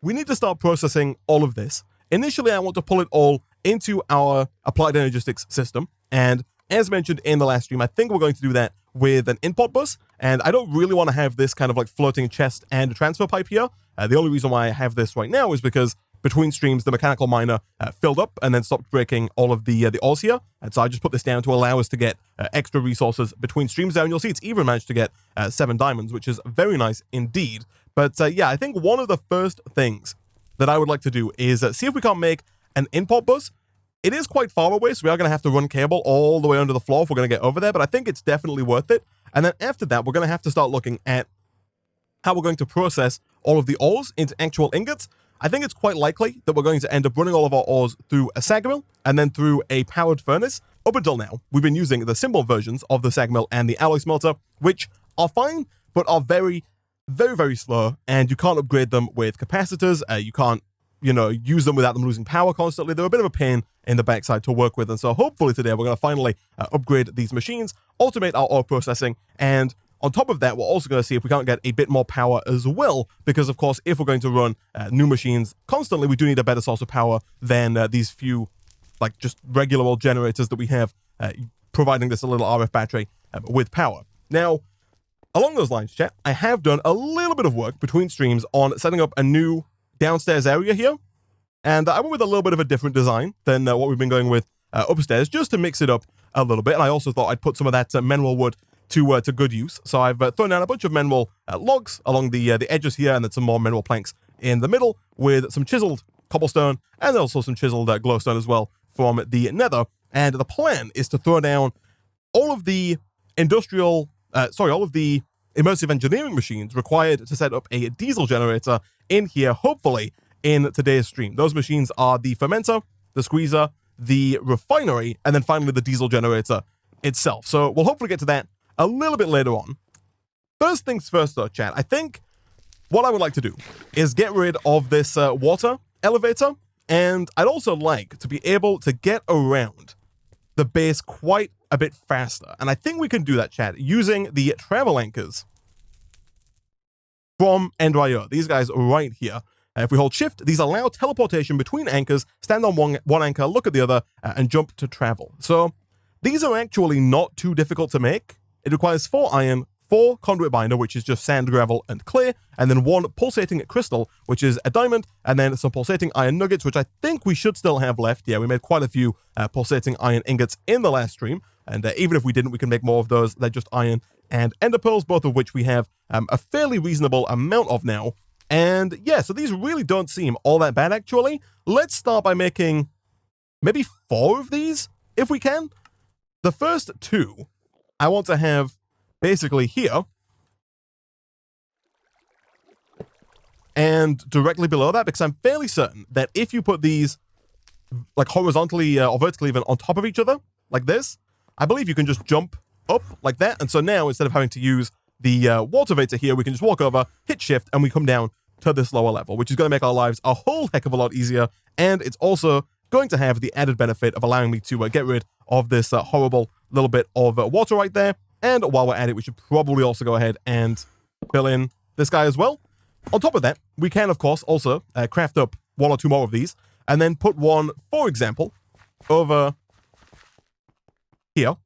we need to start processing all of this. Initially, I want to pull it all into our applied energistics system. And as mentioned in the last stream, I think we're going to do that with an import bus. And I don't really want to have this kind of like floating chest and transfer pipe here. The only reason why I have this right now is because between streams, the mechanical miner filled up and then stopped breaking all of the ores here. And so I just put this down to allow us to get extra resources between streams there. And you'll see it's even managed to get 7 diamonds, which is very nice indeed. But yeah, I think one of the first things that I would like to do is see if we can't make an import bus. It is quite far away, so we are going to have to run cable all the way under the floor if we're going to get over there, but I think it's definitely worth it. And then after that, we're going to have to start looking at how we're going to process all of the ores into actual ingots. I think it's quite likely that we're going to end up running all of our ores through a sag mill and then through a powered furnace. Up until now, we've been using the simple versions of the sag mill and the alloy smelter, which are fine, but are very, very slow, and you can't upgrade them with capacitors. You can't, use them without them losing power constantly. They're a bit of a pain in the backside to work with, and so hopefully today we're going to finally upgrade these machines, automate our ore processing, and on top of that, we're also going to see if we can't get a bit more power as well, because of course, if we're going to run new machines constantly, we do need a better source of power than these few, like just regular old generators that we have, providing this a little RF battery with power. Now, along those lines, chat, I have done a little bit of work between streams on setting up a new downstairs area here, and I went with a little bit of a different design than what we've been going with upstairs, just to mix it up a little bit. And I also thought I'd put some of that mineral wood to good use. So I've thrown down a bunch of mineral logs along the edges here, and then some more mineral planks in the middle with some chiseled cobblestone and also some chiseled glowstone as well from the nether. And the plan is to throw down all of the all of the immersive engineering machines required to set up a diesel generator in here, hopefully in today's stream. Those machines are the fermenter, the squeezer, the refinery, and then finally the diesel generator itself. So we'll hopefully get to that a little bit later on. First things first though, chat, I think what I would like to do is get rid of this water elevator, and I'd also like to be able to get around the base quite a bit faster. And I think we can do that, chat, using the travel anchors from Ender.io. These guys right here. If we hold shift, these allow teleportation between anchors, stand on one anchor, look at the other, and jump to travel. So these are actually not too difficult to make. It requires 4 iron, 4 conduit binder, which is just sand, gravel, and clay, and then 1 pulsating crystal, which is a diamond, and then some pulsating iron nuggets, which I think we should still have left. Yeah, we made quite a few pulsating iron ingots in the last stream, and even if we didn't, we can make more of those. They're just iron and ender pearls, both of which we have a fairly reasonable amount of now. And yeah, so these really don't seem all that bad, actually. Let's start by making maybe 4 of these, if we can. The first 2, I want to have basically here, and directly below that, because I'm fairly certain that if you put these like horizontally or vertically even on top of each other, like this, I believe you can just jump up like that. And so now, instead of having to use the water vator here, we can just walk over, hit shift, and we come down to this lower level, which is going to make our lives a whole heck of a lot easier. And it's also going to have the added benefit of allowing me to get rid of this horrible little bit of water right there. And while we're at it, we should probably also go ahead and fill in this guy as well. On top of that, we can, of course, also craft up 1 or 2 more of these, and then put one, for example, over here.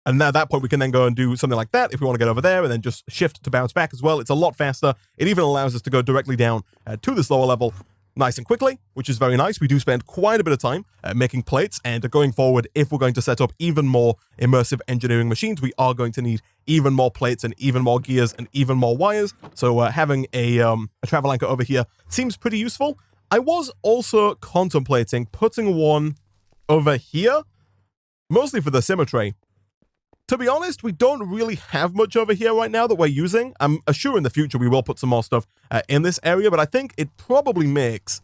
And now at that point, we can then go and do something like that if we want to get over there, and then just shift to bounce back as well. It's a lot faster. It even allows us to go directly down to this lower level nice and quickly, which is very nice. We do spend quite a bit of time making plates, and going forward, if we're going to set up even more immersive engineering machines, we are going to need even more plates and even more gears and even more wires. So having a travel anchor over here seems pretty useful. I was also contemplating putting one over here, mostly for the symmetry. To be honest, we don't really have much over here right now that we're using. I'm sure in the future we will put some more stuff in this area, but I think it probably makes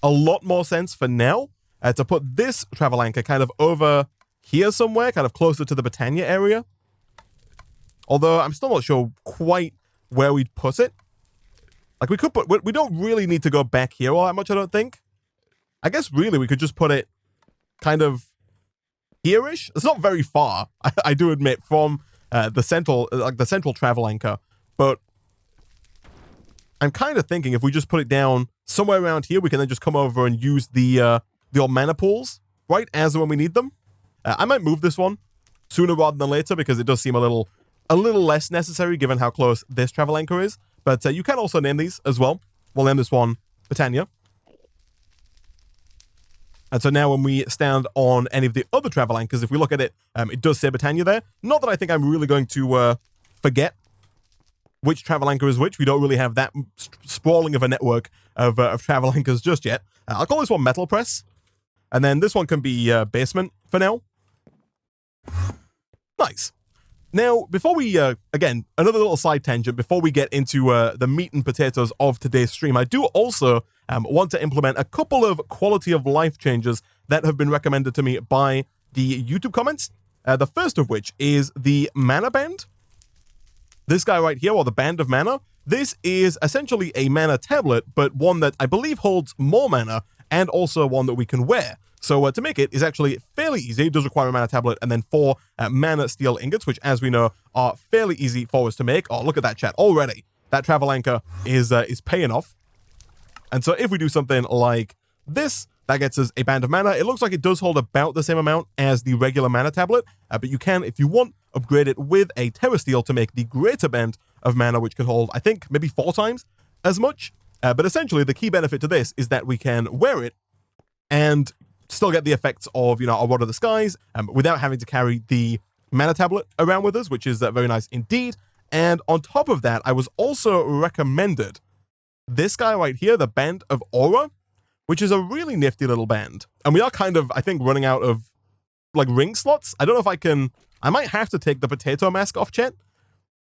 a lot more sense for now to put this travel anchor kind of over here somewhere, kind of closer to the Britannia area. Although I'm still not sure quite where we'd put it. Like we could put, we don't really need to go back here all that much, I don't think. I guess really we could just put it kind of here-ish. It's not very far, I do admit, from the central travel anchor, but I'm kind of thinking if we just put it down somewhere around here, we can then just come over and use the old mana pools right as when we need them. I might move this one sooner rather than later because it does seem a little less necessary given how close this travel anchor is. But you can also name these as well. We'll name this one Britannia. And so now when we stand on any of the other travel anchors, if we look at it, it does say Britannia there. Not that I think I'm really going to forget which travel anchor is which. We don't really have that sprawling of a network of travel anchors just yet. I'll call this one Metal Press. And then this one can be Basement for now. Nice. Now, before we, again, another little side tangent, before we get into the meat and potatoes of today's stream, I do also want to implement a couple of quality of life changes that have been recommended to me by the YouTube comments. The first of which is the mana band. This guy right here, or the band of mana, this is essentially a mana tablet, but one that I believe holds more mana and also one that we can wear. So to make it is actually fairly easy. It does require a mana tablet and then 4 mana steel ingots, which, as we know, are fairly easy for us to make. Oh, look at that, chat. Already, that travel anchor is paying off. And so if we do something like this, that gets us a band of mana. It looks like it does hold about the same amount as the regular mana tablet, but you can, if you want, upgrade it with a Terra Steel to make the greater band of mana, which can hold, I think, maybe 4 times as much. But essentially, the key benefit to this is that we can wear it and still get the effects of, you know, our Rod of the Skies without having to carry the mana tablet around with us, which is very nice indeed. And on top of that, I was also recommended this guy right here, the Band of Aura, which is a really nifty little band. And we are kind of, I think, running out of, like, ring slots. I don't know if I can... I might have to take the potato mask off, chat,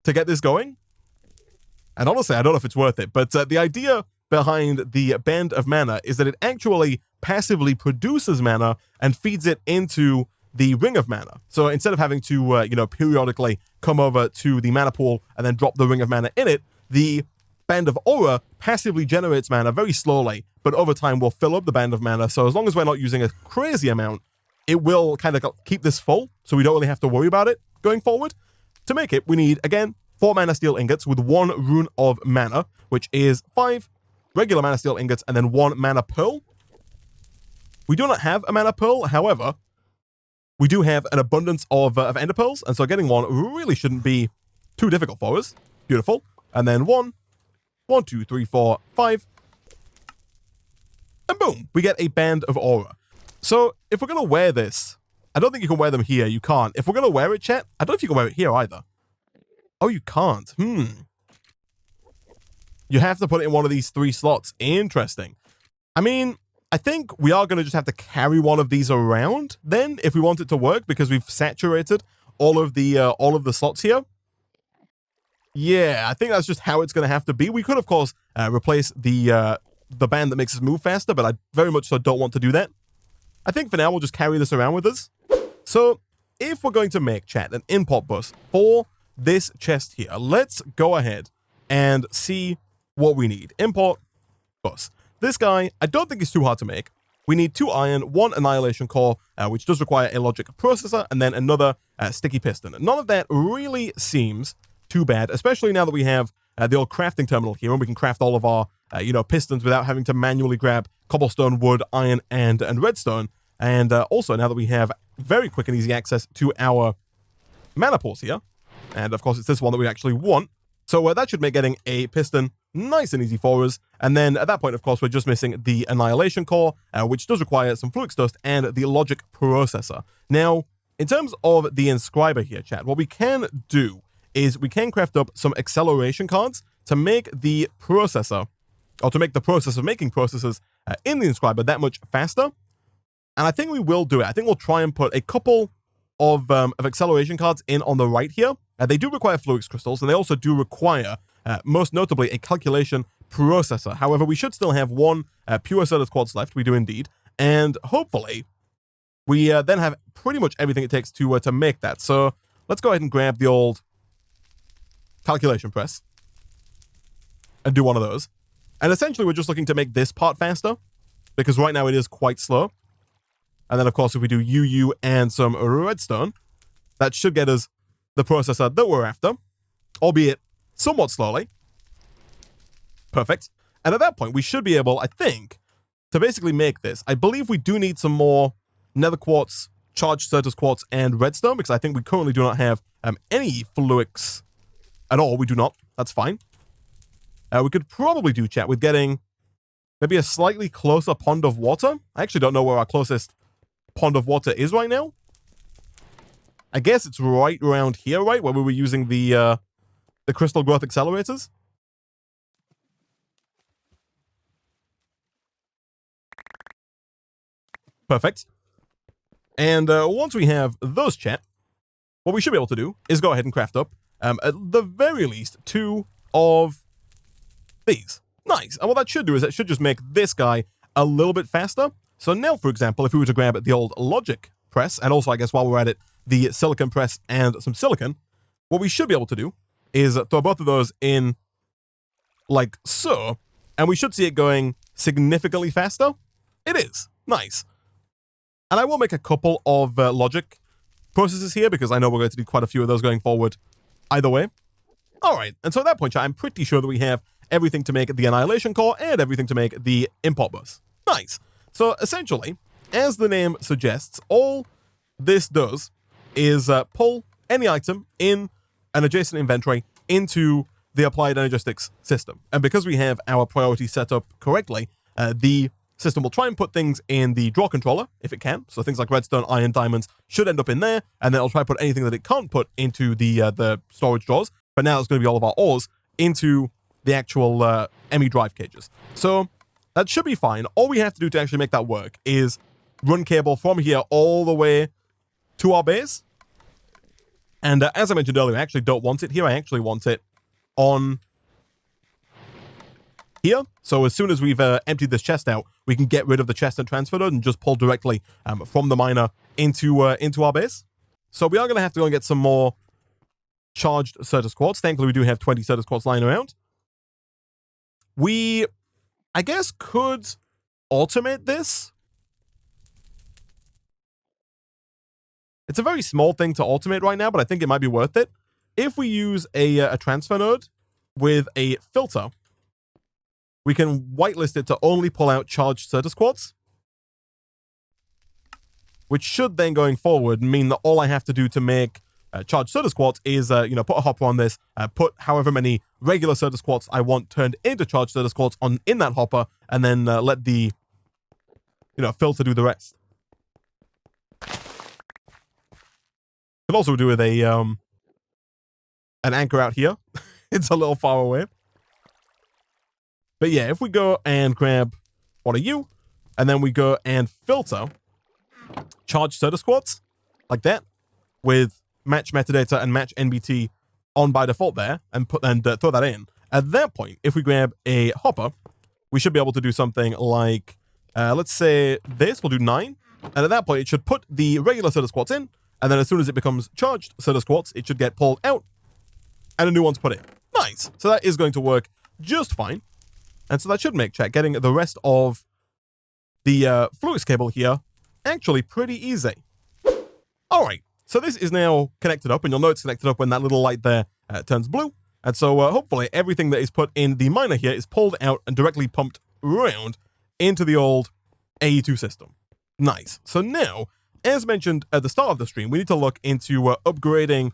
to get this going. And honestly, I don't know if it's worth it. But the idea behind the Band of Mana is that it actually passively produces mana and feeds it into the Ring of Mana. So instead of having to, you know, periodically come over to the mana pool and then drop the Ring of Mana in it, the Band of Aura passively generates mana very slowly, but over time will fill up the Band of Mana. So as long as we're not using a crazy amount, it will kind of keep this full, so we don't really have to worry about it going forward. To make it, we need, again, 4 mana steel ingots with 1 rune of mana, which is 5 regular mana steel ingots and then 1 mana pearl. We do not have a mana pearl, however, we do have an abundance of ender pearls, and so getting one really shouldn't be too difficult for us. Beautiful. And then 1, 2, 3, 4, 5. And boom, we get a Band of Aura. So if we're going to wear this, I don't think you can wear them here. You can't. If we're going to wear it, chat, I don't know if you can wear it here either. Oh, you can't. You have to put it in one of these 3 slots. Interesting. I mean, I think we are going to just have to carry one of these around then if we want it to work because we've saturated all of the slots here. Yeah, I think that's just how it's going to have to be. We could, of course, replace the band that makes us move faster, but I very much so don't want to do that. I think for now, we'll just carry this around with us. So if we're going to make, chat, an import bus for this chest here, let's go ahead and see what we need. Import bus. This guy, I don't think is too hard to make. We need 2 iron, 1 annihilation core, which does require a logic processor, and then another sticky piston. None of that really seems too bad, especially now that we have the old crafting terminal here, and we can craft all of our, you know, pistons without having to manually grab cobblestone, wood, iron, and redstone. And also, now that we have very quick and easy access to our mana pools here, and of course, it's this one that we actually want. So that should make getting a piston nice and easy for us. And then at that point, of course, we're just missing the annihilation core, which does require some fluix dust and the logic processor. Now, in terms of the inscriber here, chat, what we can do is we can craft up some acceleration cards to make the processor, or to make the process of making processes in the inscriber that much faster. And I think we will do it. I think we'll try and put a couple of acceleration cards in on the right here. They do require fluix crystals, and they also do require, most notably, a calculation processor. However, we should still have 1 pure Certus quartz left. We do indeed. And hopefully, we then have pretty much everything it takes to make that. So let's go ahead and grab the old calculation press and do one of those. And essentially, we're just looking to make this part faster, because right now it is quite slow. And then, of course, if we do UU and some redstone, that should get us the processor that we're after, albeit somewhat slowly. Perfect. And at that point, we should be able, I think, to basically make this. I believe we do need some more nether quartz, charged Certus quartz, and redstone, because I think we currently do not have any fluix at all. We do not. That's fine. We could probably do, chat, with getting maybe a slightly closer pond of water. I actually don't know where our closest pond of water is right now. I guess it's right around here, right? Where we were using the crystal growth accelerators. Perfect. And once we have those, chat, what we should be able to do is go ahead and craft up, at the very least, 2 of these. Nice. And what that should do is it should just make this guy a little bit faster. So now, for example, if we were to grab the old logic press, and also, I guess, while we're at it, the silicon press and some silicon, what we should be able to do is throw both of those in like so, and we should see it going significantly faster. It is. Nice. And I will make a couple of logic processes here, because I know we're going to do quite a few of those going forward either way. All right, and so at that point, I'm pretty sure that we have everything to make the annihilation core and everything to make the import bus. Nice. So essentially, as the name suggests, all this does is pull any item in an adjacent inventory into the applied energistics system. And because we have our priority set up correctly, the system will try and put things in the draw controller, if it can. So things like redstone, iron, diamonds should end up in there, and then it'll try to put anything that it can't put into the storage drawers. But now it's going to be all of our ores into the actual ME drive cages. So that should be fine. All we have to do to actually make that work is run cable from here all the way to our base. And as I mentioned earlier, I actually don't want it here. I actually want it on here. So as soon as we've emptied this chest out, we can get rid of the chest and transfer node and just pull directly from the miner into our base. So we are going to have to go and get some more charged Certus quartz. Thankfully, we do have 20 Certus quartz lying around. We, I guess, could automate this. It's a very small thing to automate right now, but I think it might be worth it. If we use a transfer node with a filter, we can whitelist it to only pull out charged Certus quartz, which should then, going forward, mean that all I have to do to make charged Certus quartz is, put a hopper on this, put however many regular Certus quartz I want turned into charged Certus quartz in that hopper, and then let the, filter do the rest. Could also do with a an anchor out here. It's a little far away. But yeah, if we go and grab what are you, and then we go and filter charged Certus quartz like that with match metadata and match NBT on by default there, and throw that in. At that point, if we grab a hopper, we should be able to do something like, let's say this, we'll do 9. And at that point, it should put the regular Certus quartz in, and then as soon as it becomes charged Certus quartz, it should get pulled out, and a new one's put in. Nice. So that is going to work just fine. And so that should make, chat, getting the rest of the fluix cable here actually pretty easy. All right. So this is now connected up, and you'll know it's connected up when that little light there turns blue. And so hopefully everything that is put in the miner here is pulled out and directly pumped around into the old AE2 system. Nice. So now, as mentioned at the start of the stream, we need to look into upgrading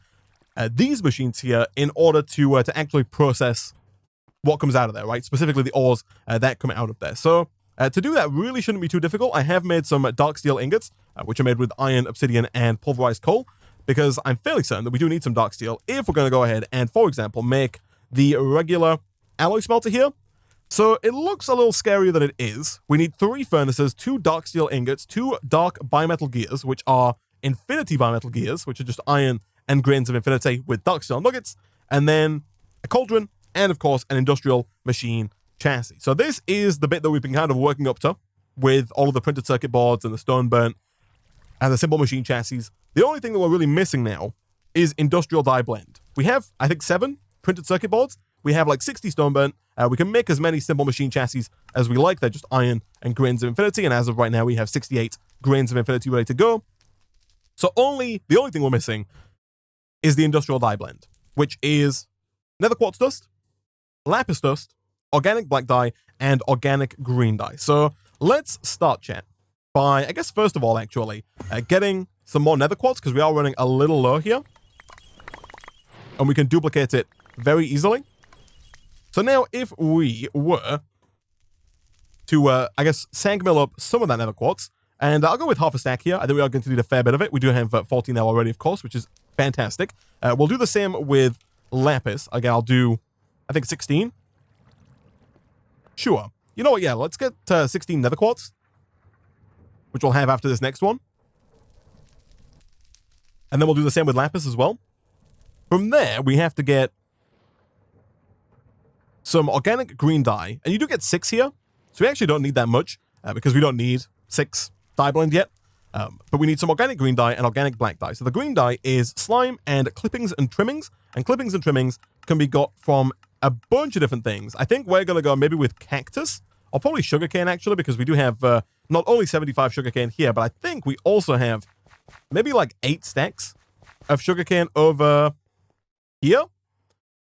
these machines here in order to actually process what comes out of there, right? Specifically the ores that come out of there. So to do that really shouldn't be too difficult. I have made some dark steel ingots, which are made with iron, obsidian, and pulverized coal, because I'm fairly certain that we do need some dark steel if we're going to go ahead and, for example, make the regular alloy smelter here. So it looks a little scarier than it is. We need 3 furnaces, 2 dark steel ingots, 2 dark bimetal gears, which are infinity bimetal gears, which are just iron and grains of infinity with dark steel nuggets, and then a cauldron, and of course an industrial machine chassis. So this is the bit that we've been kind of working up to with all of the printed circuit boards and the stone burnt and the simple machine chassis. The only thing that we're really missing now is industrial die blend. We have, I think, 7 printed circuit boards. We have like 60 stone burnt. We can make as many simple machine chassis as we like. They're just iron and grains of infinity. And as of right now, we have 68 grains of infinity ready to go. So the only thing we're missing is the industrial die blend, which is nether quartz dust, lapis dust, organic black dye, and organic green dye. So let's start, chat, by, I guess, first of all, actually, getting some more nether quartz, because we are running a little low here. And we can duplicate it very easily. So now, if we were to, I guess, sandmill up some of that nether quartz, and I'll go with half a stack here. I think we are going to need a fair bit of it. We do have 14 now already, of course, which is fantastic. We'll do the same with lapis. Again, I'll do, I think, 16. Sure. You know what? Yeah, let's get 16 nether quartz, which we'll have after this next one. And then we'll do the same with lapis as well. From there, we have to get some organic green dye. And you do get 6 here. So we actually don't need that much because we don't need 6 dye blend yet. But we need some organic green dye and organic black dye. So the green dye is slime and clippings and trimmings. And clippings and trimmings can be got from a bunch of different things. I think we're going to go maybe with cactus or probably sugarcane, actually, because we do have not only 75 sugarcane here, but I think we also have maybe like 8 stacks of sugarcane over here.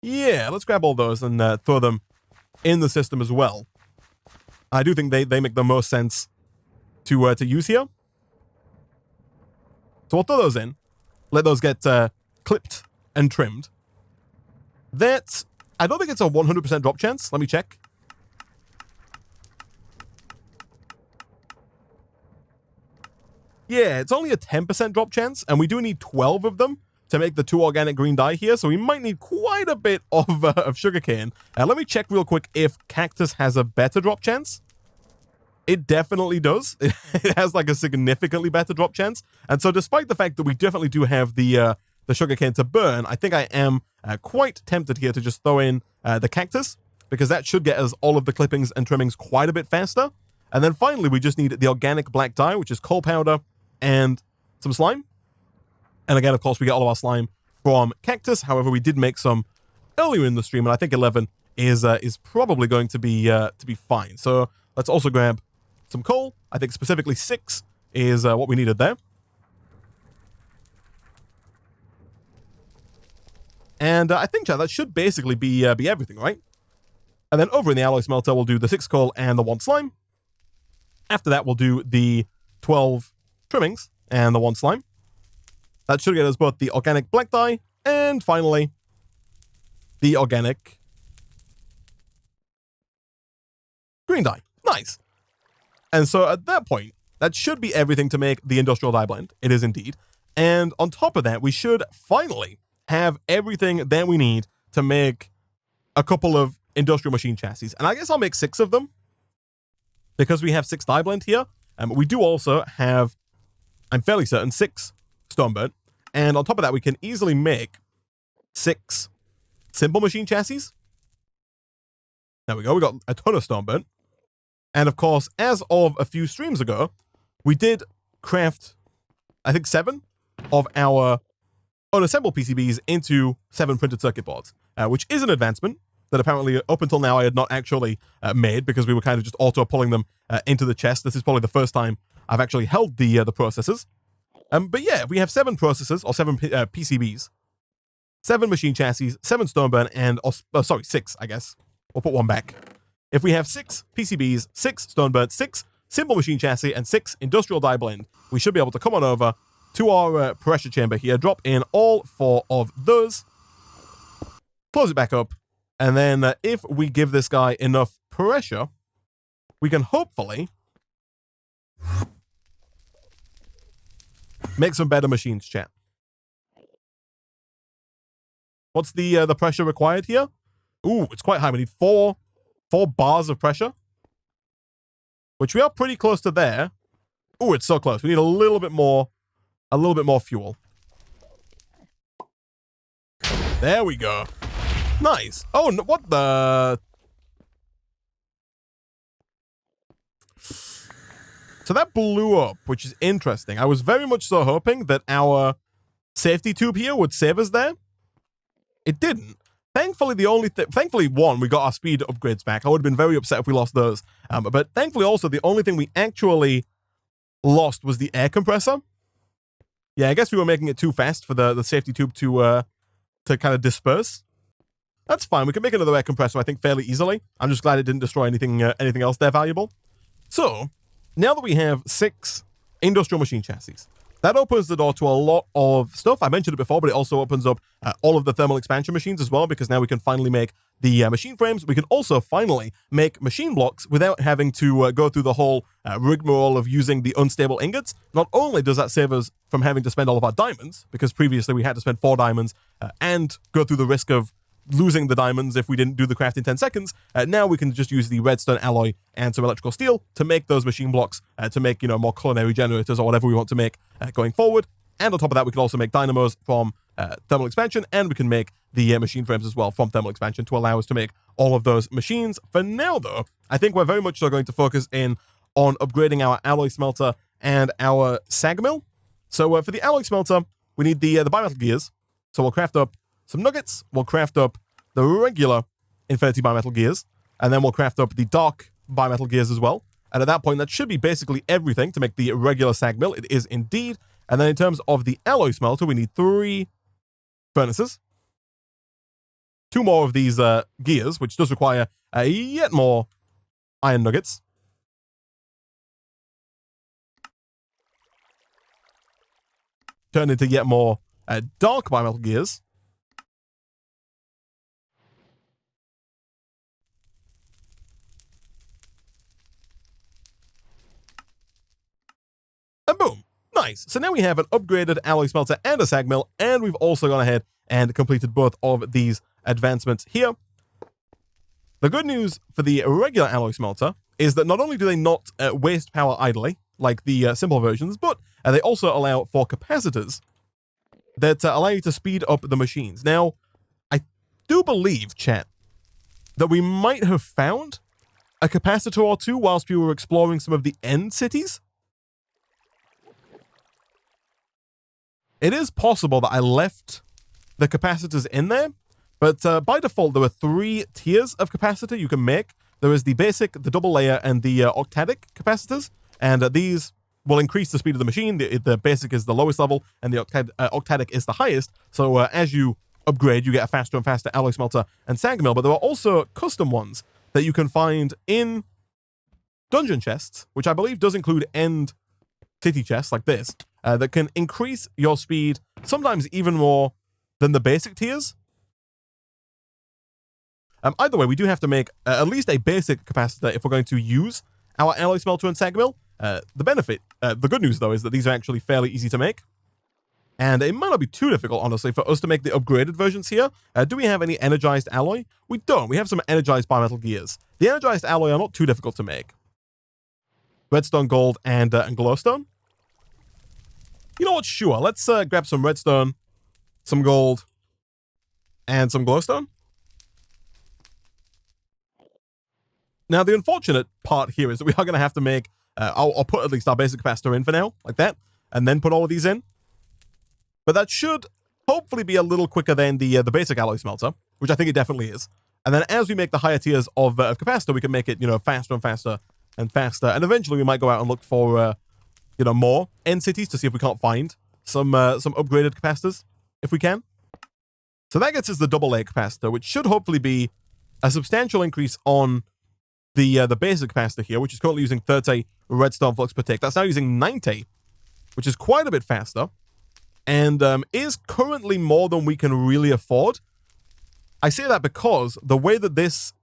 Yeah, let's grab all those and throw them in the system as well. I do think they make the most sense to use here. So we'll throw those in. Let those get clipped and trimmed. That, I don't think it's a 100% drop chance. Let me check. Yeah, it's only a 10% drop chance, and we do need 12 of them to make the 2 organic green dye here, so we might need quite a bit of sugarcane. Let me check real quick if cactus has a better drop chance. It definitely does. It has like a significantly better drop chance. And so despite the fact that we definitely do have the sugarcane to burn, I think I am quite tempted here to just throw in the cactus, because that should get us all of the clippings and trimmings quite a bit faster. And then finally, we just need the organic black dye, which is coal powder and some slime. And again, of course, we get all of our slime from cactus. However, we did make some earlier in the stream, and I think 11 is probably going to be fine. So let's also grab some coal. I think specifically 6 is what we needed there. And I think, chat, that should basically be everything, right? And then over in the alloy smelter, we'll do the 6 coal and the 1 slime. After that, we'll do the 12 trimmings and the 1 slime. That should get us both the organic black dye and finally the organic green dye. Nice. And so at that point, that should be everything to make the industrial dye blend. It is indeed. And on top of that, we should finally have everything that we need to make a couple of industrial machine chassis. And I guess I'll make 6 of them because we have 6 dye blend here. We do also have, I'm fairly certain, 6 stoneburnt. And on top of that, we can easily make 6 simple machine chassis. There we go. We got a ton of stoneburnt. And of course, as of a few streams ago, we did craft, I think, 7 of our unassembled PCBs into 7 printed circuit boards, which is an advancement that apparently up until now I had not actually made because we were kind of just auto pulling them into the chest. This is probably the first time I've actually held the processors. But yeah, we have 7 processors, or 7 PCBs, 7 machine chassis, 7 stoneburn, and, sorry, 6, I guess. We'll put 1 back. If we have 6 PCBs, 6 stoneburn, 6 simple machine chassis, and 6 industrial dye blend, we should be able to come on over to our pressure chamber here, drop in all 4 of those, close it back up, and then if we give this guy enough pressure, we can hopefully make some better machines, chat. What's the pressure required here? Ooh, it's quite high. We need 4 bars of pressure, which we are pretty close to there. Ooh, it's so close. We need a little bit more fuel. There we go. Nice. Oh, no, what the? So that blew up, which is interesting. I was very much so hoping that our safety tube here would save us there. It didn't. Thankfully, thankfully, one, we got our speed upgrades back. I would have been very upset if we lost those. But thankfully, also, the only thing we actually lost was the air compressor. Yeah, I guess we were making it too fast for the safety tube to kind of disperse. That's fine. We can make another air compressor, I think, fairly easily. I'm just glad it didn't destroy anything else there valuable. So, now that we have 6 industrial machine chassis, that opens the door to a lot of stuff. I mentioned it before, but it also opens up all of the thermal expansion machines as well, because now we can finally make the machine frames. We can also finally make machine blocks without having to go through the whole rigmarole of using the unstable ingots. Not only does that save us from having to spend all of our diamonds, because previously we had to spend 4 diamonds and go through the risk of losing the diamonds if we didn't do the craft in 10 seconds. Now we can just use the redstone alloy and some electrical steel to make those machine blocks, to make, more culinary generators or whatever we want to make going forward. And on top of that, we can also make dynamos from thermal expansion, and we can make the machine frames as well from thermal expansion to allow us to make all of those machines. For now, though, I think we're very much so going to focus in on upgrading our alloy smelter and our sag mill. So for the alloy smelter, we need the bimetal gears. So we'll craft up some nuggets, we'll craft up the regular infinity bimetal gears, and then we'll craft up the dark bimetal gears as well. And at that point, that should be basically everything to make the regular sag mill. It is indeed. And then in terms of the alloy smelter, we need 3 furnaces, 2 more of these gears, which does require yet more iron nuggets. Turn into yet more dark bimetal gears. And boom. Nice. So now we have an upgraded alloy smelter and a sag mill, and we've also gone ahead and completed both of these advancements here. The good news for the regular alloy smelter is that not only do they not waste power idly, like the simple versions, but they also allow for capacitors that allow you to speed up the machines. Now, I do believe, chat, that we might have found a capacitor or 2 whilst we were exploring some of the end cities. It is possible that I left the capacitors in there, but by default, there were 3 tiers of capacitor you can make. There is the basic, the double layer, and the octadic capacitors, and these will increase the speed of the machine. The basic is the lowest level, and the octadic is the highest. So as you upgrade, you get a faster and faster alloy smelter and sag mill, but there are also custom ones that you can find in dungeon chests, which I believe does include end city chests like this, that can increase your speed sometimes even more than the basic tiers. Either way, we do have to make at least a basic capacitor if we're going to use our alloy smelter and sag mill. The good news though is that these are actually fairly easy to make, and it might not be too difficult, honestly, for us to make the upgraded versions here. Do we have any energized alloy? We don't. We have some energized bimetal gears. The energized alloy are not too difficult to make. Redstone, gold, and glowstone. You know what? Sure. Let's grab some redstone, some gold, and some glowstone. Now, the unfortunate part here is that we are going to have to make, I'll put at least our basic capacitor in for now, like that, and then put all of these in. But that should hopefully be a little quicker than the basic alloy smelter, which I think it definitely is. And then as we make the higher tiers of capacitor, we can make it, faster and faster and faster. And eventually we might go out and look for, more end cities to see if we can't find some upgraded capacitors, if we can. So that gets us the double layer capacitor, which should hopefully be a substantial increase on the basic capacitor here, which is currently using 30 redstone flux per tick. That's now using 90, which is quite a bit faster, and is currently more than we can really afford. I say that because the way that this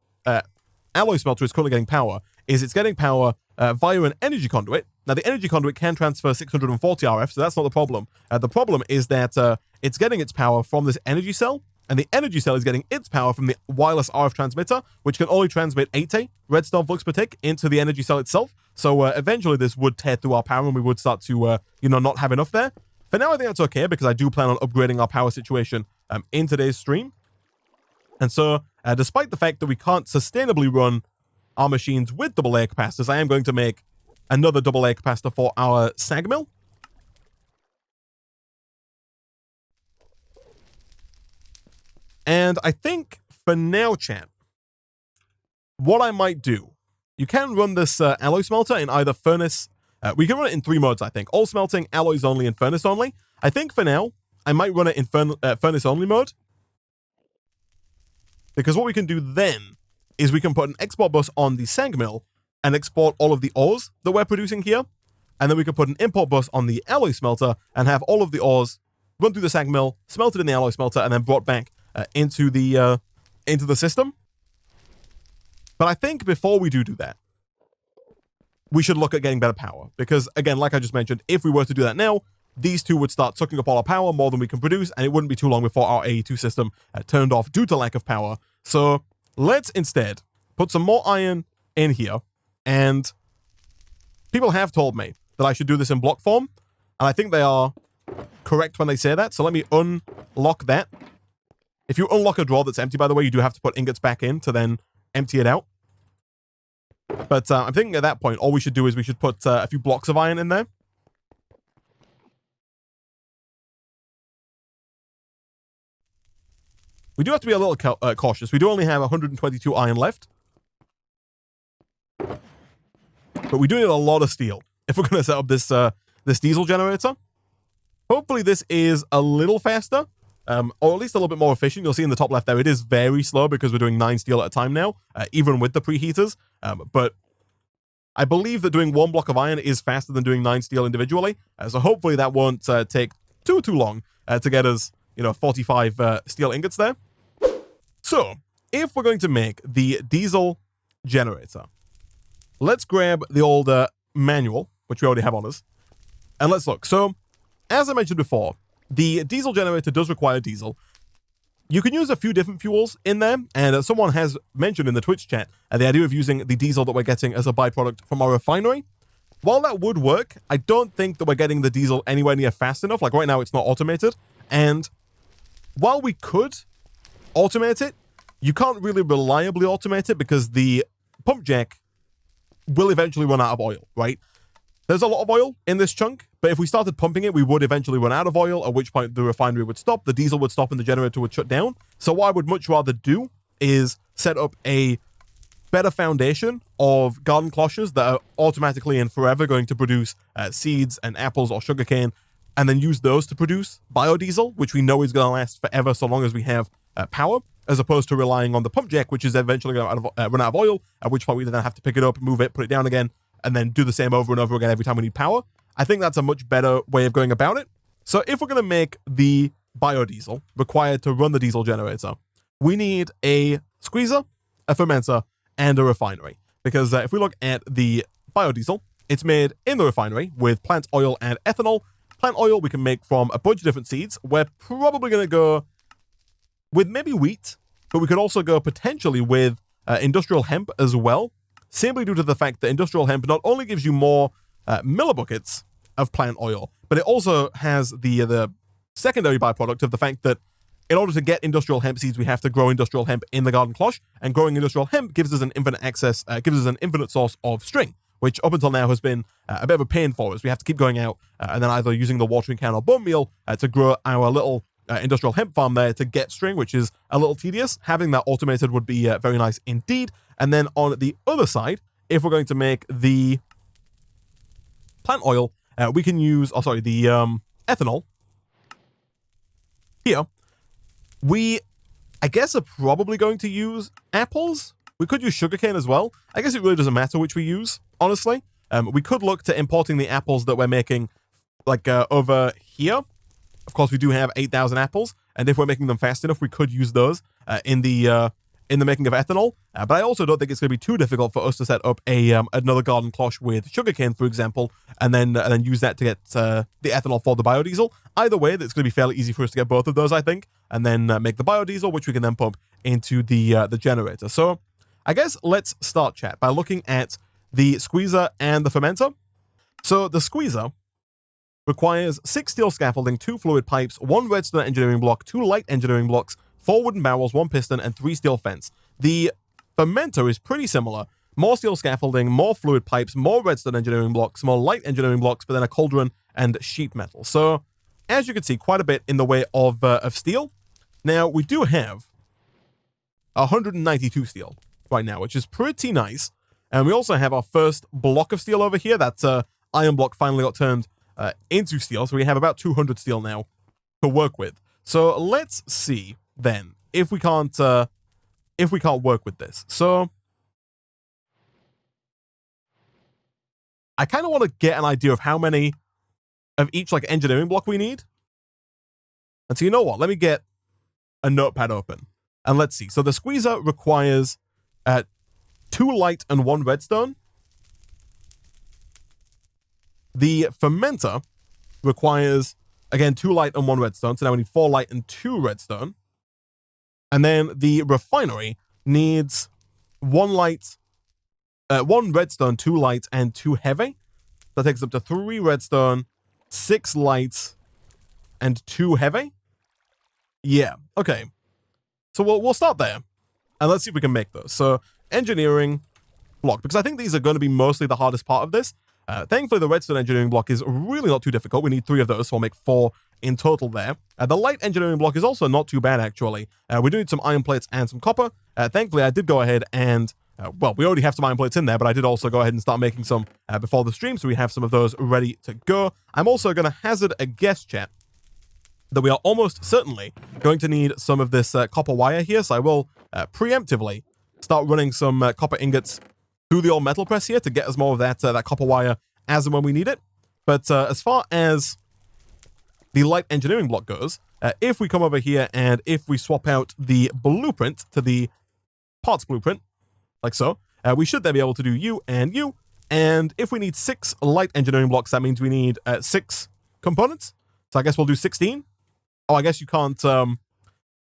alloy smelter is currently getting power is it's getting power via an energy conduit. Now, the energy conduit can transfer 640 RF, so that's not the problem. The problem is that it's getting its power from this energy cell, and the energy cell is getting its power from the wireless RF transmitter, which can only transmit 80 redstone flux per tick into the energy cell itself. So eventually this would tear through our power, and we would start to, not have enough there. For now, I think that's okay, because I do plan on upgrading our power situation in today's stream. And so, despite the fact that we can't sustainably run our machines with double layer capacitors, I am going to make another double layer capacitor for our sag mill. And I think for now, chat, what I might do, you can run this alloy smelter in either furnace. We can run it in 3 modes, I think. All smelting, alloys only, and furnace only. I think for now, I might run it in furnace only mode. Because what we can do then is we can put an export bus on the sand mill and export all of the ores that we're producing here. And then we can put an import bus on the alloy smelter and have all of the ores run through the sand mill, smelted in the alloy smelter, and then brought back into the system. But I think before we do that, we should look at getting better power. Because, again, like I just mentioned, if we were to do that now, these two would start sucking up all our power more than we can produce, and it wouldn't be too long before our AE2 system turned off due to lack of power. So let's instead put some more iron in here. And people have told me that I should do this in block form, and I think they are correct when they say that. So let me unlock that. If you unlock a drawer that's empty, by the way, you do have to put ingots back in to then empty it out. But I'm thinking at that point, all we should do is we should put a few blocks of iron in there. We do have to be a little cautious. We do only have 122 iron left. But we do need a lot of steel if we're going to set up this this diesel generator. Hopefully this is a little faster, or at least a little bit more efficient. You'll see in the top left there, it is very slow because we're doing 9 steel at a time now, even with the preheaters. But I believe that doing 1 block of iron is faster than doing 9 steel individually. So hopefully that won't take too long to get us, 45 steel ingots there. So if we're going to make the diesel generator, let's grab the old manual, which we already have on us, and let's look. So, as I mentioned before, the diesel generator does require diesel. You can use a few different fuels in there, and someone has mentioned in the Twitch chat the idea of using the diesel that we're getting as a byproduct from our refinery. While that would work, I don't think that we're getting the diesel anywhere near fast enough. Like right now, it's not automated, and while we could automate it, you can't really reliably automate it because the pump jack will eventually run out of oil, right? There's a lot of oil in this chunk, but if we started pumping it, we would eventually run out of oil, at which point the refinery would stop, the diesel would stop, and the generator would shut down. So what I would much rather do is set up a better foundation of garden cloches that are automatically and forever going to produce seeds and apples or sugarcane, and then use those to produce biodiesel, which we know is going to last forever so long as we have power, as opposed to relying on the pump jack, which is eventually going to run out of oil, at which point we then have to pick it up, move it, put it down again, and then do the same over and over again every time we need power. I think that's a much better way of going about it. So if we're going to make the biodiesel required to run the diesel generator, we need a squeezer, a fermenter, and a refinery. Because if we look at the biodiesel, it's made in the refinery with plant oil and ethanol. Plant oil we can make from a bunch of different seeds. We're probably going to go with maybe wheat, but we could also go potentially with industrial hemp as well, simply due to the fact that industrial hemp not only gives you more millibuckets of plant oil, but it also has the secondary byproduct of the fact that in order to get industrial hemp seeds, we have to grow industrial hemp in the garden cloche, and growing industrial hemp gives us an infinite source of string, which up until now has been a bit of a pain for us. We have to keep going out and then either using the watering can or bone meal to grow our little industrial hemp farm there to get string, which is a little tedious. Having that automated would be very nice indeed. And then on the other side, if we're going to make the plant oil, we can use, the ethanol here. We, I guess, are probably going to use apples. We could use sugarcane as well. I guess it really doesn't matter which we use, honestly. We could look to importing the apples that we're making, like, over here. Of course, we do have 8,000 apples, and if we're making them fast enough, we could use those in the making of ethanol. But I also don't think it's going to be too difficult for us to set up another garden cloche with sugarcane, for example, and then use that to get the ethanol for the biodiesel. Either way, it's going to be fairly easy for us to get both of those, I think, and then make the biodiesel, which we can then pump into the generator. So I guess let's start, chat, by looking at the squeezer and the fermenter. So the squeezer requires 6 steel scaffolding, 2 fluid pipes, 1 redstone engineering block, 2 light engineering blocks, 4 wooden barrels, 1 piston, and 3 steel fence. The fermenter is pretty similar. More steel scaffolding, more fluid pipes, more redstone engineering blocks, more light engineering blocks, but then a cauldron and sheet metal. So, as you can see, quite a bit in the way of steel. Now, we do have 192 steel right now, which is pretty nice. And we also have our first block of steel over here. That iron block finally got turned into steel, so we have about 200 steel now to work with. So let's see then if we can't if we can't work with this. So I kind of want to get an idea of how many of each like engineering block we need. And so you know what? Let me get a notepad open. And let's see. So the squeezer requires 2 light and 1 redstone. The fermenter requires, again, 2 light and 1 redstone. So now we need 4 light and 2 redstone. And then the refinery needs 1 light, 1 redstone, 2 light, and 2 heavy. That takes up to 3 redstone, 6 light, and 2 heavy. Yeah, okay. So we'll start there. And let's see if we can make those. So engineering block, because I think these are going to be mostly the hardest part of this. Thankfully, the redstone engineering block is really not too difficult. We need 3 of those, so we'll make 4 in total there. The light engineering block is also not too bad, actually. We do need some iron plates and some copper. Thankfully, I did go ahead and, well, we already have some iron plates in there, but I did also go ahead and start making some before the stream, so we have some of those ready to go. I'm also going to hazard a guess, chat, that we are almost certainly going to need some of this copper wire here, so I will preemptively start running some copper ingots through the old metal press here to get us more of that copper wire as and when we need it. But as far as the light engineering block goes, if we come over here and if we swap out the blueprint to the parts blueprint, like so, we should then be able to do you and you. And if we need 6 light engineering blocks, that means we need 6 components. So I guess we'll do 16. Oh, I guess you can't, oh,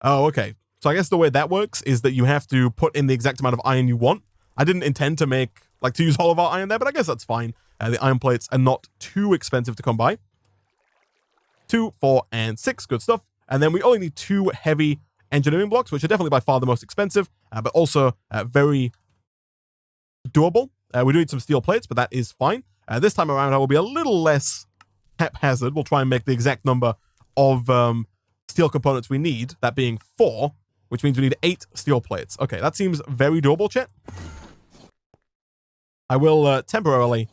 okay. So I guess the way that works is that you have to put in the exact amount of iron you want. I didn't intend to to use all of our iron there, but I guess that's fine. The iron plates are not too expensive to come by. 2, 4, and 6, good stuff. And then we only need 2 heavy engineering blocks, which are definitely by far the most expensive, but also very doable. We do need some steel plates, but that is fine. This time around, I will be a little less haphazard. We'll try and make the exact number of steel components we need, that being 4, which means we need 8 steel plates. Okay, that seems very doable, chat. I will temporarily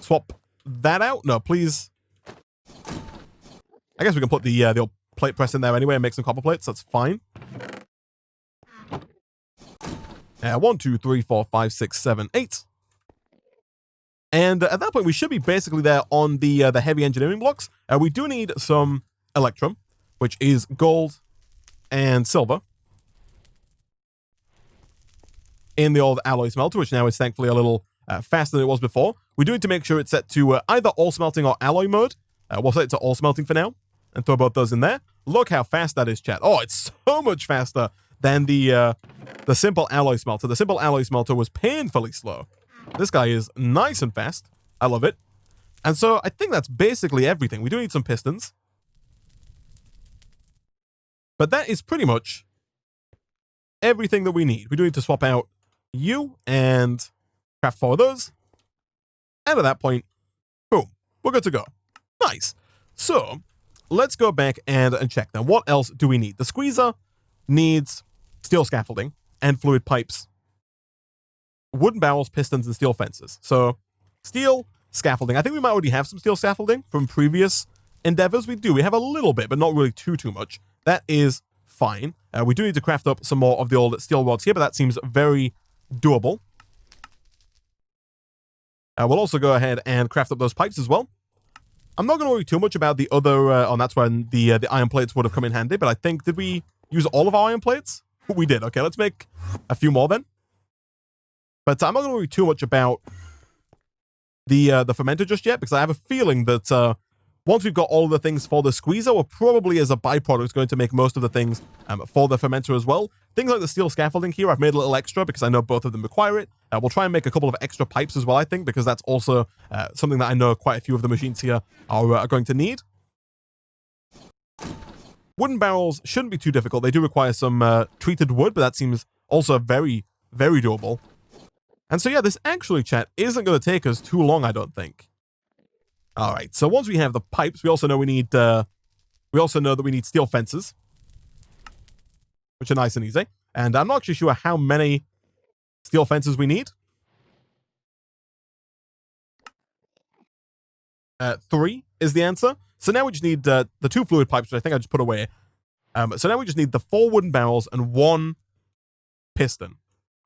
swap that out. No, please. I guess we can put the old plate press in there anyway and make some copper plates. That's fine. 1, 2, 3, 4, 5, 6, 7, 8. And at that point, we should be basically there on the heavy engineering blocks. We do need some electrum, which is gold and silver, in the old alloy smelter, which now is thankfully a little faster than it was before. We do need to make sure it's set to either all smelting or alloy mode. We'll set it to all smelting for now and throw both those in there. Look how fast that is, chat. Oh, it's so much faster than the simple alloy smelter. The simple alloy smelter was painfully slow. This guy is nice and fast. I love it. And so I think that's basically everything. We do need some pistons. But that is pretty much everything that we need. We do need to swap out you and craft 4 of those. And at that point, boom, we're good to go. Nice. So let's go back and check now. What else do we need? The squeezer needs steel scaffolding and fluid pipes, wooden barrels, pistons, and steel fences. So steel scaffolding. I think we might already have some steel scaffolding from previous endeavors. We do. We have a little bit, but not really too much. That is fine. We do need to craft up some more of the old steel rods here, but that seems very doable. We'll also go ahead and craft up those pipes as well. I'm not going to worry too much about the other, and that's when the iron plates would have come in handy, but I think, did we use all of our iron plates? We did. Okay, let's make a few more then. But I'm not going to worry too much about the fermenter just yet, because I have a feeling that once we've got all of the things for the squeezer, we're probably, as a byproduct, going to make most of the things for the fermenter as well. Things like the steel scaffolding here, I've made a little extra because I know both of them require it. We'll try and make a couple of extra pipes as well, I think, because that's also something that I know quite a few of the machines here are going to need. Wooden barrels shouldn't be too difficult. They do require some treated wood, but that seems also very, very doable. And so yeah, this actually, chat, isn't going to take us too long, I don't think. All right, so once we have the pipes, we also know we need, we also know that we need steel fences, which are nice and easy. And I'm not actually sure how many steel fences we need. 3 is the answer. So now we just need the 2 fluid pipes, which I think I just put away. So now we just need the 4 wooden barrels and 1 piston.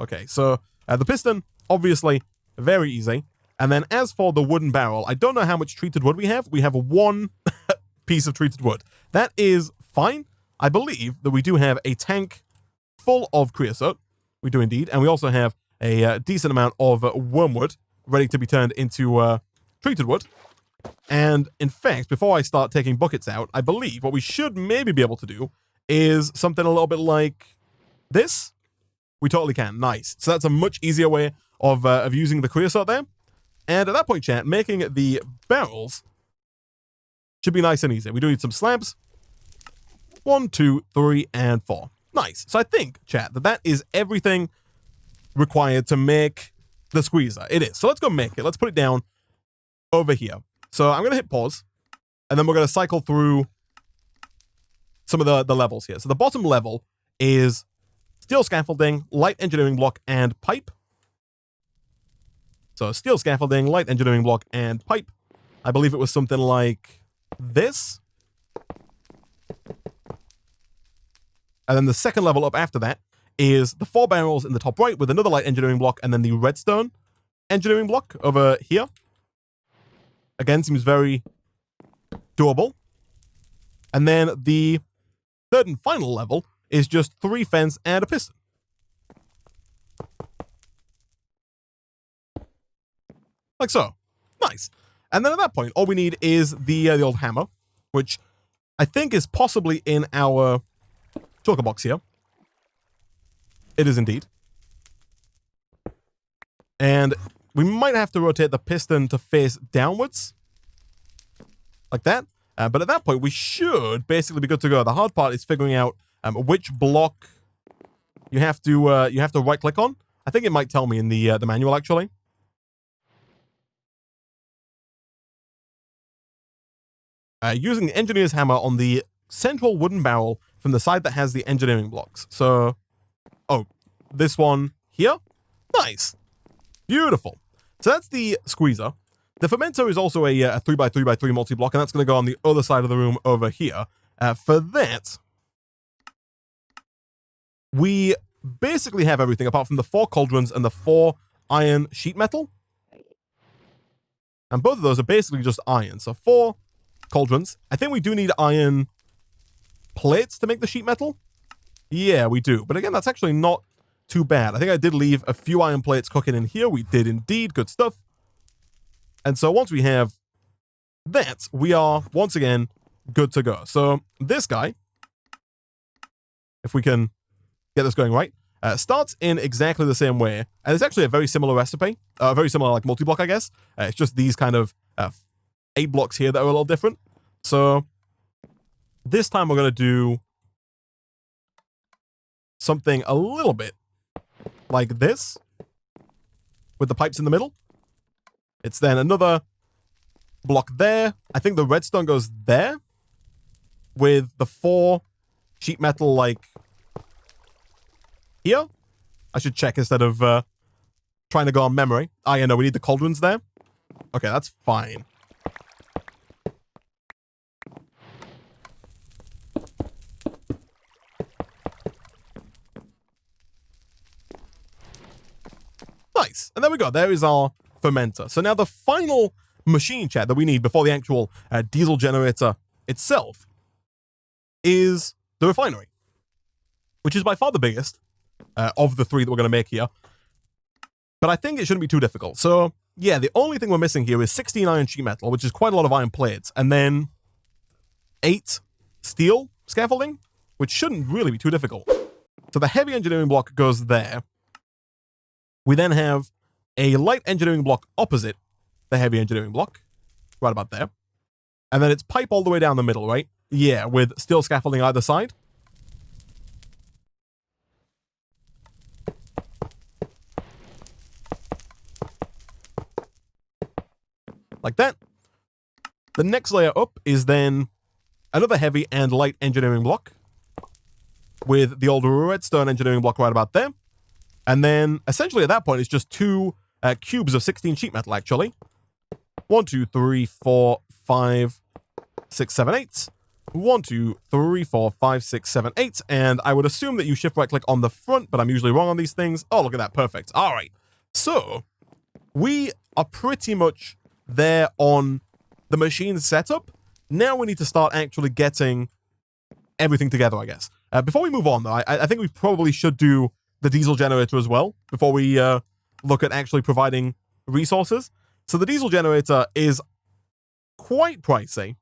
Okay, so the piston, obviously, very easy. And then as for the wooden barrel, I don't know how much treated wood we have. We have one piece of treated wood. That is fine. I believe that we do have a tank full of creosote. We do indeed. And we also have a decent amount of wormwood ready to be turned into treated wood. And in fact, before I start taking buckets out, I believe what we should maybe be able to do is something a little bit like this. We totally can. Nice. So that's a much easier way of using the creosote there. And at that point, chat, making the barrels should be nice and easy. We do need some slabs. 1, 2, 3, and 4. Nice. So I think, chat, that is everything required to make the squeezer. It is. So let's go make it. Let's put it down over here. So I'm going to hit pause, and then we're going to cycle through some of the levels here. So the bottom level is steel scaffolding, light engineering block, and pipe. So steel scaffolding, light engineering block, and pipe. I believe it was something like this. And then the second level up after that is the 4 barrels in the top right with another light engineering block, and then the redstone engineering block over here. Again, seems very doable. And then the third and final level is just 3 fence and a piston. Like so. Nice. And then at that point, all we need is the old hammer, which I think is possibly in our choker box here. It is indeed. And we might have to rotate the piston to face downwards. Like that. But at that point, we should basically be good to go. The hard part is figuring out which block you have to right-click on. I think it might tell me in the manual, actually. Using the engineer's hammer on the central wooden barrel from the side that has the engineering blocks. So, oh, this one here? Nice. Beautiful. So that's the squeezer. The fermenter is also a 3x3x3 multi-block, and that's going to go on the other side of the room over here. For that, we basically have everything apart from the 4 cauldrons and the 4 iron sheet metal. And both of those are basically just iron. So 4 cauldrons. I think we do need iron plates to make the sheet metal. Yeah, we do. But again, that's actually not too bad. I think I did leave a few iron plates cooking in here. We did indeed. Good stuff. And so once we have that, we are, once again, good to go. So this guy, if we can get this going right, starts in exactly the same way. And it's actually a very similar recipe. Very similar, like, multi-block, I guess. It's just these kind of 8 blocks here that are a little different. So this time we're going to do something a little bit like this with the pipes in the middle. It's then another block there. I think the redstone goes there with the 4 sheet metal, like, here. I should check instead of trying to go on memory. Ah, yeah, no, we need the cauldrons there. Okay, that's fine. Nice. And there we go. There is our fermenter. So now the final machine, chat, that we need before the actual diesel generator itself is the refinery, which is by far the biggest of the 3 that we're going to make here. But I think it shouldn't be too difficult. So, yeah, the only thing we're missing here is 16 iron sheet metal, which is quite a lot of iron plates, and then 8 steel scaffolding, which shouldn't really be too difficult. So the heavy engineering block goes there. We then have a light engineering block opposite the heavy engineering block, right about there. And then it's pipe all the way down the middle, right? Yeah, with steel scaffolding either side. Like that. The next layer up is then another heavy and light engineering block with the old redstone engineering block right about there. And then, essentially at that point, it's just 2 cubes of 16 sheet metal, actually. 1, 2, 3, 4, 5, 6, 7, 8. 1, 2, 3, 4, 5, 6, 7, 8. And I would assume that you shift right click on the front, but I'm usually wrong on these things. Oh, look at that. Perfect. All right. So we are pretty much there on the machine setup. Now we need to start actually getting everything together, I guess. Before we move on, though, I think we probably should do the diesel generator as well before we look at actually providing resources. So the diesel generator is quite pricey.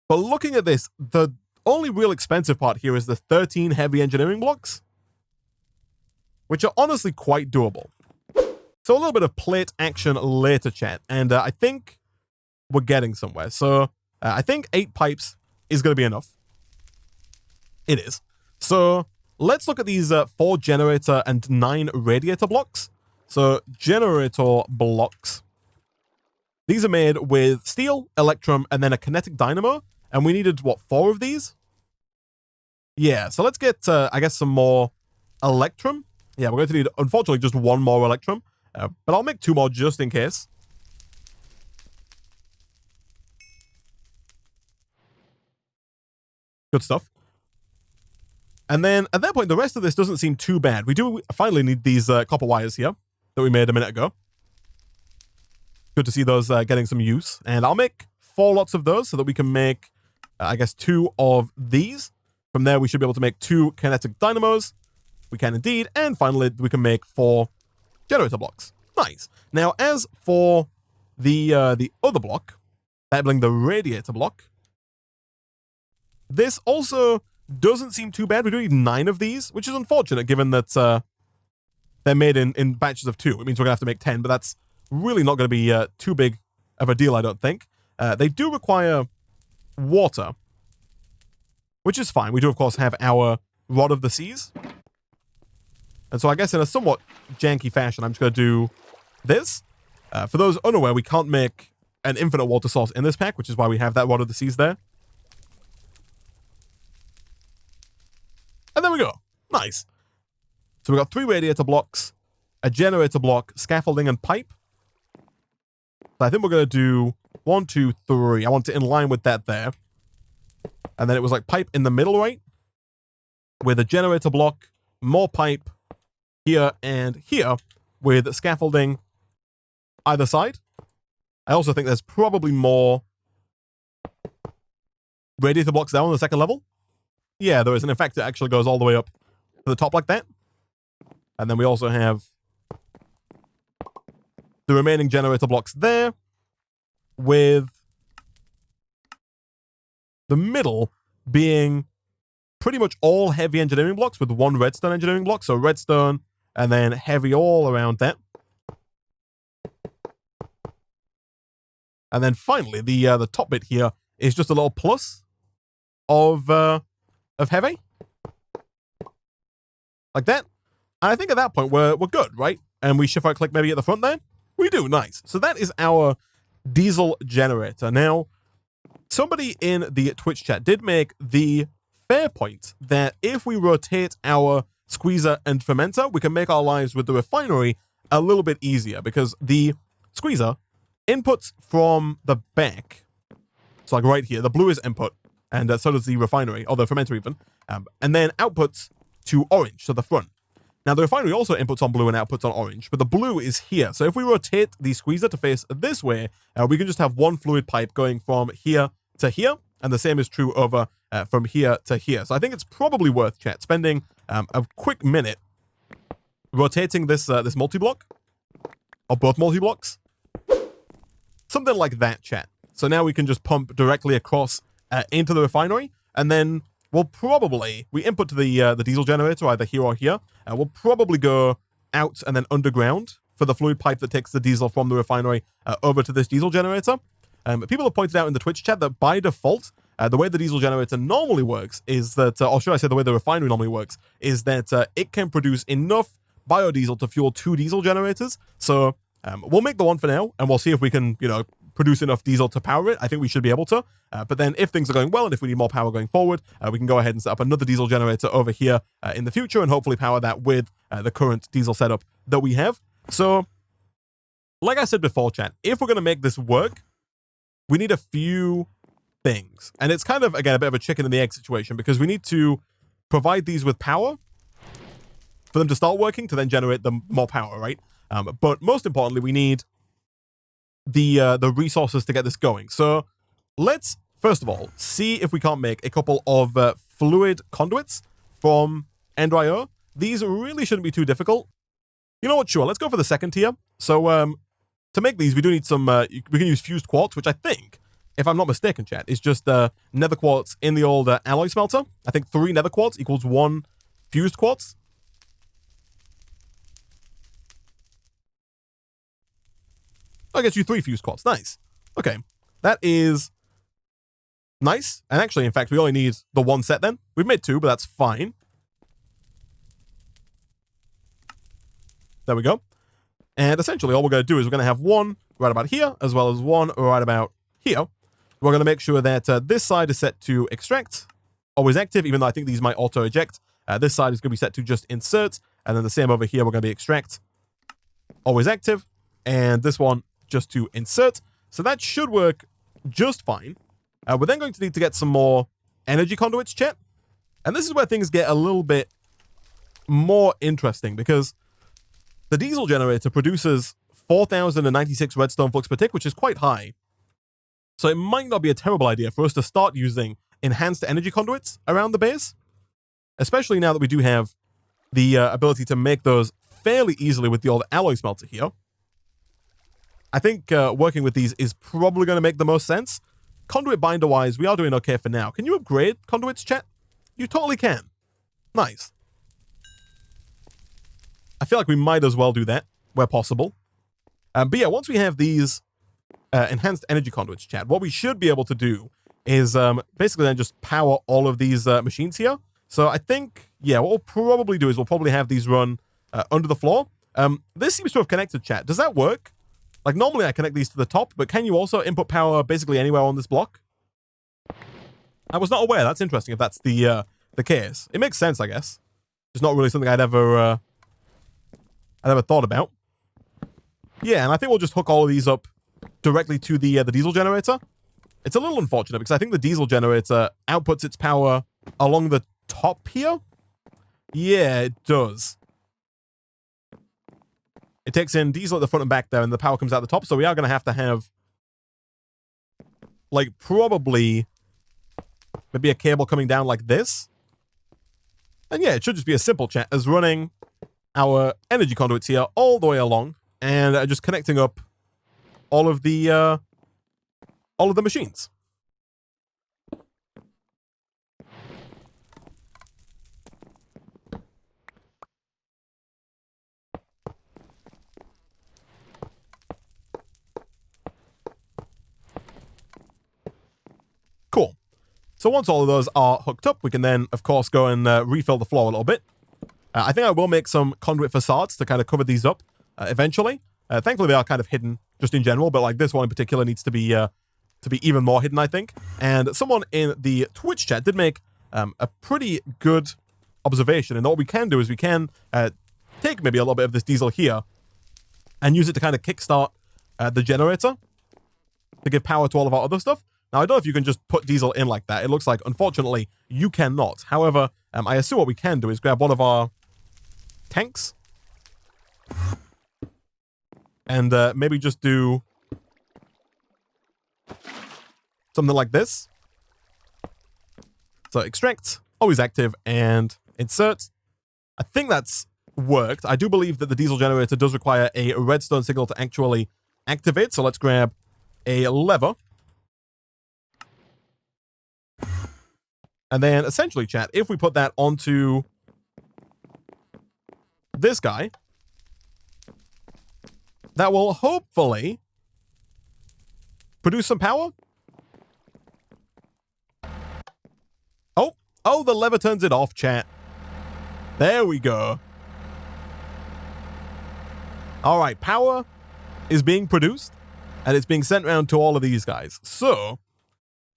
But looking at this, the only real expensive part here is the 13 heavy engineering blocks, which are honestly quite doable. So a little bit of plate action later, chat, and I think we're getting somewhere. So I think 8 pipes is going to be enough. It is. So let's look at these 4 generator and 9 radiator blocks. So generator blocks. These are made with steel, electrum, and then a kinetic dynamo. And we needed, what, 4 of these? Yeah, so let's get, I guess, some more electrum. Yeah, we're going to need, unfortunately, just 1 more electrum. But I'll make 2 more just in case. Good stuff. And then, at that point, the rest of this doesn't seem too bad. We do finally need these copper wires here that we made a minute ago. Good to see those getting some use. And I'll make 4 lots of those so that we can make, I guess, 2 of these. From there, we should be able to make 2 kinetic dynamos. We can indeed. And finally, we can make 4 generator blocks. Nice. Now, as for the other block, that being the radiator block, this also doesn't seem too bad. We do need 9 of these, which is unfortunate given that they're made in batches of 2. It means we're going to have to make 10, but that's really not going to be too big of a deal, I don't think. They do require water, which is fine. We do, of course, have our Rod of the Seas. And so I guess in a somewhat janky fashion, I'm just going to do this. For those unaware, we can't make an infinite water source in this pack, which is why we have that Rod of the Seas there. And there we go. Nice. So we got 3 radiator blocks, a generator block, scaffolding, and pipe. So I think we're going to do 1, 2, 3. I want it in line with that there. And then it was like pipe in the middle, right? With a generator block, more pipe here and here with scaffolding either side. I also think there's probably more radiator blocks down on the second level. Yeah, there is. And in fact, it actually goes all the way up to the top like that. And then we also have the remaining generator blocks there with the middle being pretty much all heavy engineering blocks with 1 redstone engineering block. So redstone and then heavy all around that. And then finally, the top bit here is just a little plus of heavy. Like that. And I think at that point, we're good, right? And we shift right click maybe at the front there. We do. Nice. So that is our diesel generator. Now, somebody in the Twitch chat did make the fair point that if we rotate our squeezer and fermenter, we can make our lives with the refinery a little bit easier because the squeezer inputs from the back. So like right here, the blue is input, and so does the refinery, or the fermenter even, and then outputs to orange, so the front. Now, the refinery also inputs on blue and outputs on orange, but the blue is here. So if we rotate the squeezer to face this way, we can just have 1 fluid pipe going from here to here, and the same is true over from here to here. So I think it's probably worth, chat, spending a quick minute rotating this this multi-block, or both multi-blocks. Something like that, chat. So now we can just pump directly across into the refinery, and then we'll probably, we input to the diesel generator either here or here. We'll probably go out and then underground for the fluid pipe that takes the diesel from the refinery over to this diesel generator. People have pointed out in the Twitch chat that by default, the way the diesel generator normally works is that, or should I say the way the refinery normally works, is that it can produce enough biodiesel to fuel 2 diesel generators. So we'll make the one for now, and we'll see if we can, you know, produce enough diesel to power it. I think we should be able to. But then if things are going well and if we need more power going forward, we can go ahead and set up another diesel generator over here in the future and hopefully power that with the current diesel setup that we have. So, like I said before, chat, if we're going to make this work, we need a few things. And it's kind of, again, a bit of a chicken and the egg situation because we need to provide these with power for them to start working to then generate them more power, right? But most importantly, we need the resources to get this going. So let's, first of all, see if we can't make a couple of fluid conduits from Ender.io. These really shouldn't be too difficult. You know what? Sure, let's go for the second tier. So to make these, we do need some, we can use fused quartz, which I think, if I'm not mistaken, chat, is just nether quartz in the old alloy smelter. I think 3 nether quartz equals 1 fused quartz. I get you 3 fused quartz. Nice. Okay. That is nice. And actually, in fact, we only need the 1 set then. We've made 2, but that's fine. There we go. And essentially, all we're going to do is we're going to have 1 right about here, as well as 1 right about here. We're going to make sure that this side is set to extract, always active, even though I think these might auto-eject. This side is going to be set to just insert. And then the same over here, we're going to be extract, always active. And this one, just to insert. So that should work just fine. We're then going to need to get some more energy conduits, chat. And this is where things get a little bit more interesting because the diesel generator produces 4,096 redstone flux per tick, which is quite high. So it might not be a terrible idea for us to start using enhanced energy conduits around the base, especially now that we do have the ability to make those fairly easily with the old alloy smelter here. I think working with these is probably going to make the most sense. Conduit binder-wise, we are doing okay for now. Can you upgrade conduits, chat? You totally can. Nice. I feel like we might as well do that where possible. But yeah, once we have these enhanced energy conduits, chat, what we should be able to do is basically then just power all of these machines here. So I think, yeah, what we'll probably do is we'll probably have these run under the floor. This seems to have connected, chat. Does that work? Like, normally I connect these to the top, but can you also input power basically anywhere on this block? I was not aware. That's interesting if that's the case. It makes sense, I guess. It's not really something I'd ever thought about. Yeah, and I think we'll just hook all of these up directly to the diesel generator. It's a little unfortunate because I think the diesel generator outputs its power along the top here. Yeah, it does. It takes in diesel at the front and back there, and the power comes out the top. So we are going to have, like, probably maybe a cable coming down like this. And yeah, it should just be as simple, chat, as running our energy conduits here all the way along and just connecting up all of the machines. Cool. So once all of those are hooked up, we can then, of course, go and refill the floor a little bit. I think I will make some conduit facades to kind of cover these up eventually. Thankfully, they are kind of hidden just in general, but like this one in particular needs to be even more hidden, I think. And someone in the Twitch chat did make a pretty good observation. And what we can do is we can take maybe a little bit of this diesel here and use it to kind of kickstart the generator to give power to all of our other stuff. Now, I don't know if you can just put diesel in like that. It looks like, unfortunately, you cannot. However, I assume what we can do is grab one of our tanks and maybe just do something like this. So extract, always active, and insert. I think that's worked. I do believe that the diesel generator does require a redstone signal to actually activate. So let's grab a lever. And then essentially, chat, if we put that onto this guy, that will hopefully produce some power. Oh, the lever turns it off, chat. There we go. All right, power is being produced, and it's being sent around to all of these guys. So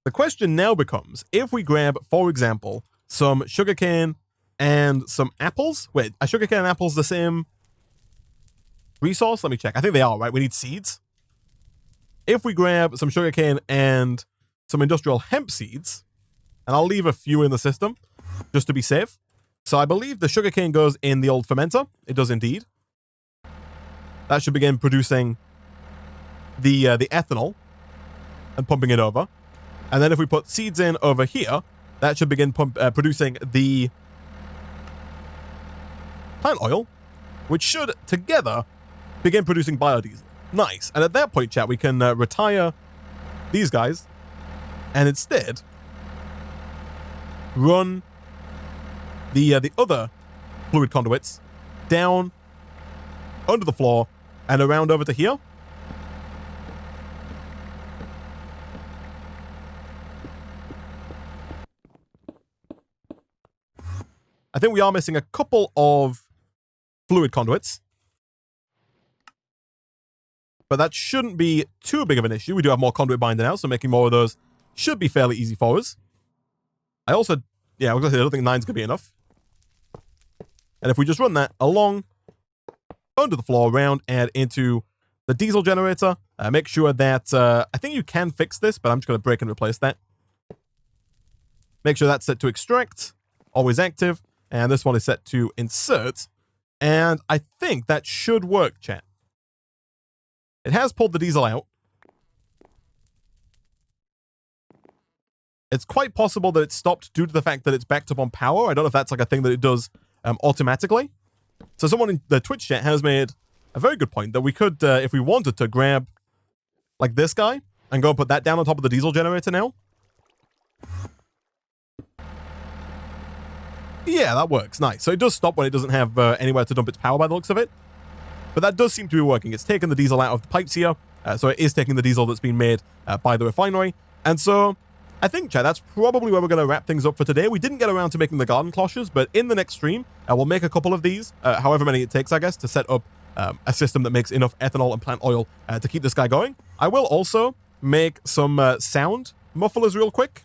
the question now becomes, if we grab, for example, some sugarcane and some apples. Wait, are sugarcane and apples the same resource? Let me check. I think they are, right? We need seeds. If we grab some sugarcane and some industrial hemp seeds, and I'll leave a few in the system just to be safe. So I believe the sugarcane goes in the old fermenter. It does indeed. That should begin producing the ethanol and pumping it over. And then if we put seeds in over here, that should begin producing the plant oil, which should together begin producing biodiesel. Nice. And at that point, chat, we can retire these guys and instead run the other fluid conduits down under the floor and around over to here. I think we are missing a couple of fluid conduits, but that shouldn't be too big of an issue. We do have more conduit binder now, so making more of those should be fairly easy for us. I also, yeah, I was gonna say, I don't think 9's gonna be enough. And if we just run that along, under the floor, around, and into the diesel generator, make sure that, I think you can fix this, but I'm just gonna break and replace that. Make sure that's set to extract, always active, and this one is set to insert. And I think that should work, chat. It has pulled the diesel out. It's quite possible that it stopped due to the fact that it's backed up on power. I don't know if that's like a thing that it does automatically. So someone in the Twitch chat has made a very good point that we could, if we wanted to, grab like this guy and go and put that down on top of the diesel generator now. Yeah, that works. Nice. So it does stop when it doesn't have anywhere to dump its power by the looks of it. But that does seem to be working. It's taken the diesel out of the pipes here. So it is taking the diesel that's been made by the refinery. And so I think, chat, that's probably where we're going to wrap things up for today. We didn't get around to making the garden cloches, but in the next stream, we'll make a couple of these, however many it takes, I guess, to set up a system that makes enough ethanol and plant oil to keep this guy going. I will also make some sound mufflers real quick,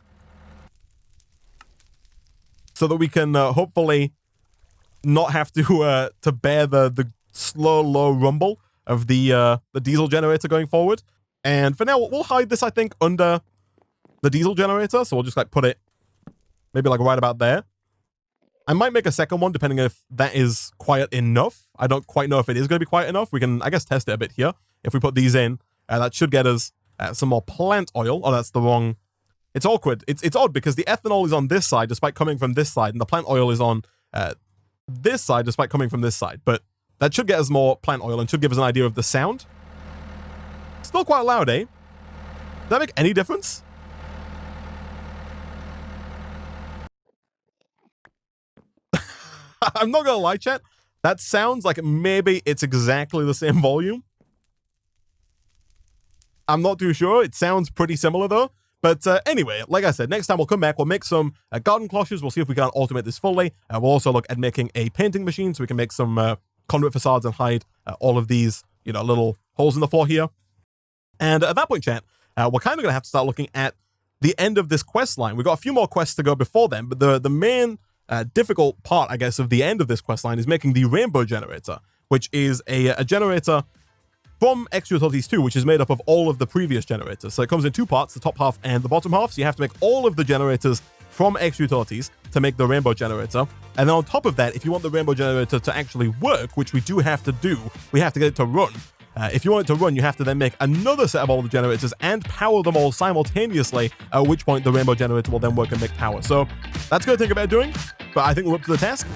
so that we can hopefully not have to bear the slow, low rumble of the diesel generator going forward. And for now, we'll hide this, I think, under the diesel generator. So we'll just like put it maybe like right about there. I might make a second one depending if that is quiet enough. I don't quite know if it is going to be quiet enough. We can, I guess, test it a bit here. If we put these in, that should get us some more plant oil. Oh, that's the wrong... It's awkward. It's odd because the ethanol is on this side despite coming from this side, and the plant oil is on this side despite coming from this side. But that should get us more plant oil and should give us an idea of the sound. Still quite loud, eh? Does that make any difference? I'm not gonna lie, chat. That sounds like maybe it's exactly the same volume. I'm not too sure. It sounds pretty similar though. But anyway, like I said, next time we'll come back, we'll make some garden cloches. We'll see if we can automate this fully. We'll also look at making a painting machine so we can make some conduit facades and hide all of these, you know, little holes in the floor here. And at that point, chat, we're kind of going to have to start looking at the end of this quest line. We've got a few more quests to go before then, but the main difficult part, I guess, of the end of this quest line is making the rainbow generator, which is a generator from Extra Utilities 2, which is made up of all of the previous generators. So it comes in two parts, the top half and the bottom half. So you have to make all of the generators from Extra Utilities to make the rainbow generator. And then on top of that, if you want the rainbow generator to actually work, which we do have to do, we have to get it to run. If you want it to run, you have to then make another set of all the generators and power them all simultaneously, at which point the rainbow generator will then work and make power. So that's going to take a bit of doing, but I think we're up to the task.